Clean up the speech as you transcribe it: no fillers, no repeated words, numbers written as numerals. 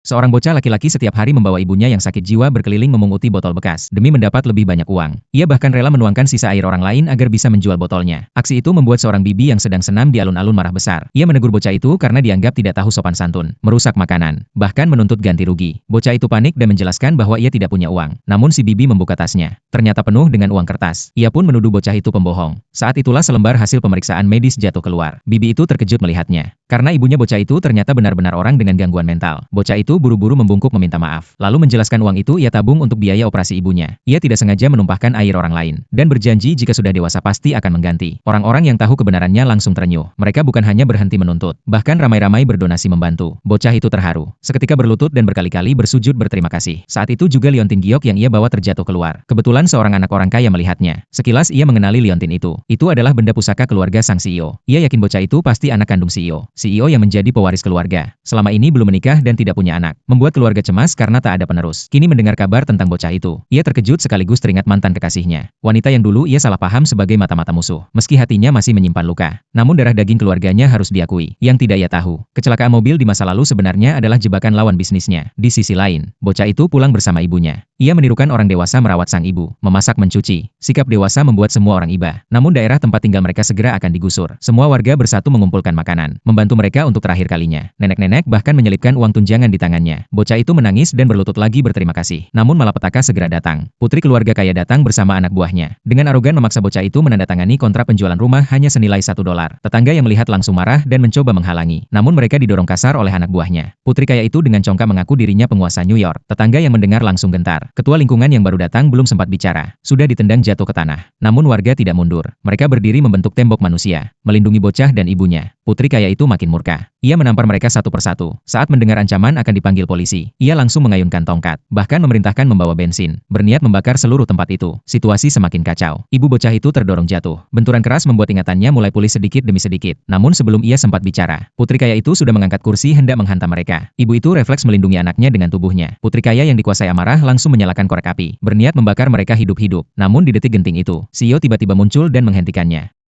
Seorang bocah laki-laki setiap hari membawa ibunya yang sakit jiwa berkeliling memunguti botol bekas demi mendapat lebih banyak uang. Ia bahkan rela menuangkan sisa air orang lain agar bisa menjual botolnya. Aksi itu membuat seorang bibi yang sedang senam di alun-alun marah besar. Ia menegur bocah itu karena dianggap tidak tahu sopan santun, merusak makanan, bahkan menuntut ganti rugi. Bocah itu panik dan menjelaskan bahwa ia tidak punya uang. Namun si bibi membuka tasnya. Ternyata penuh dengan uang kertas. Ia pun menuduh bocah itu pembohong. Saat itulah selembar hasil pemeriksaan medis jatuh keluar. Bibi itu terkejut melihatnya. Karena ibunya bocah itu ternyata benar-benar orang dengan gangguan mental. Bocah itu buru-buru membungkuk meminta maaf. Lalu menjelaskan uang itu ia tabung untuk biaya operasi ibunya. Ia tidak sengaja menumpahkan air orang lain. Dan berjanji jika sudah dewasa pasti akan mengganti. Orang-orang yang tahu kebenarannya langsung terenyuh. Mereka bukan hanya berhenti menuntut. Bahkan ramai-ramai berdonasi membantu. Bocah itu terharu. Seketika berlutut dan berkali-kali bersujud berterima kasih. Saat itu juga Liontin Giok yang ia bawa terjatuh keluar. Kebetulan seorang anak orang kaya melihatnya. Sekilas ia mengenali Liontin itu. Itu adalah benda pusaka keluarga sang CEO. Ia yakin bocah itu pasti anak kandung CEO. CEO yang menjadi pewaris keluarga. Selama ini belum menikah dan tidak punya anak. Membuat keluarga cemas karena tak ada penerus. Kini mendengar kabar tentang bocah itu. Ia terkejut sekaligus teringat mantan kekasihnya. Wanita yang dulu ia salah paham sebagai mata-mata musuh. Meski hatinya masih menyimpan luka. Namun darah daging keluarganya harus diakui. Yang tidak ia tahu. Kecelakaan mobil di masa lalu sebenarnya adalah jebakan lawan bisnisnya. Di sisi lain, bocah itu pulang bersama ibunya. Ia menirukan orang dewasa merawat sang ibu. Memasak mencuci. Sikap dewasa membuat semua orang iba. Namun daerah tempat tinggal mereka segera akan digusur. Semua warga bersatu mengumpulkan makanan. Membantu mereka untuk terakhir kalinya. Nenek-nenek bahkan menyelipkan uang tunjangan di tangannya. Bocah itu menangis dan berlutut lagi berterima kasih. Namun malapetaka segera datang. Putri keluarga kaya datang bersama anak buahnya. Dengan arogan memaksa bocah itu menandatangani kontrak penjualan rumah hanya senilai $1. Tetangga yang melihat langsung marah dan mencoba menghalangi. Namun mereka didorong kasar oleh anak buahnya. Putri kaya itu dengan congkak mengaku dirinya penguasa New York. Tetangga yang mendengar langsung gentar. Ketua lingkungan yang baru datang belum sempat bicara. Sudah ditendang jatuh ke tanah. Namun warga tidak mundur. Mereka berdiri membentuk tembok manusia. Melindungi bocah dan ibunya. Putri kaya itu makin murka. Ia menampar mereka satu persatu. Saat mendengar ancaman akan dipanggil polisi, ia langsung mengayunkan tongkat. Bahkan memerintahkan membawa bensin. Berniat membakar seluruh tempat itu. Situasi semakin kacau. Ibu bocah itu terdorong jatuh. Benturan keras membuat ingatannya mulai pulih sedikit demi sedikit. Namun sebelum ia sempat bicara, putri kaya itu sudah mengangkat kursi hendak menghantam mereka. Ibu itu refleks melindungi anaknya dengan tubuhnya. Putri kaya yang dikuasai amarah langsung menyalakan korek api. Berniat membakar mereka hidup-hidup. Namun di detik genting itu, CEO tiba-tiba muncul dan menghentikannya.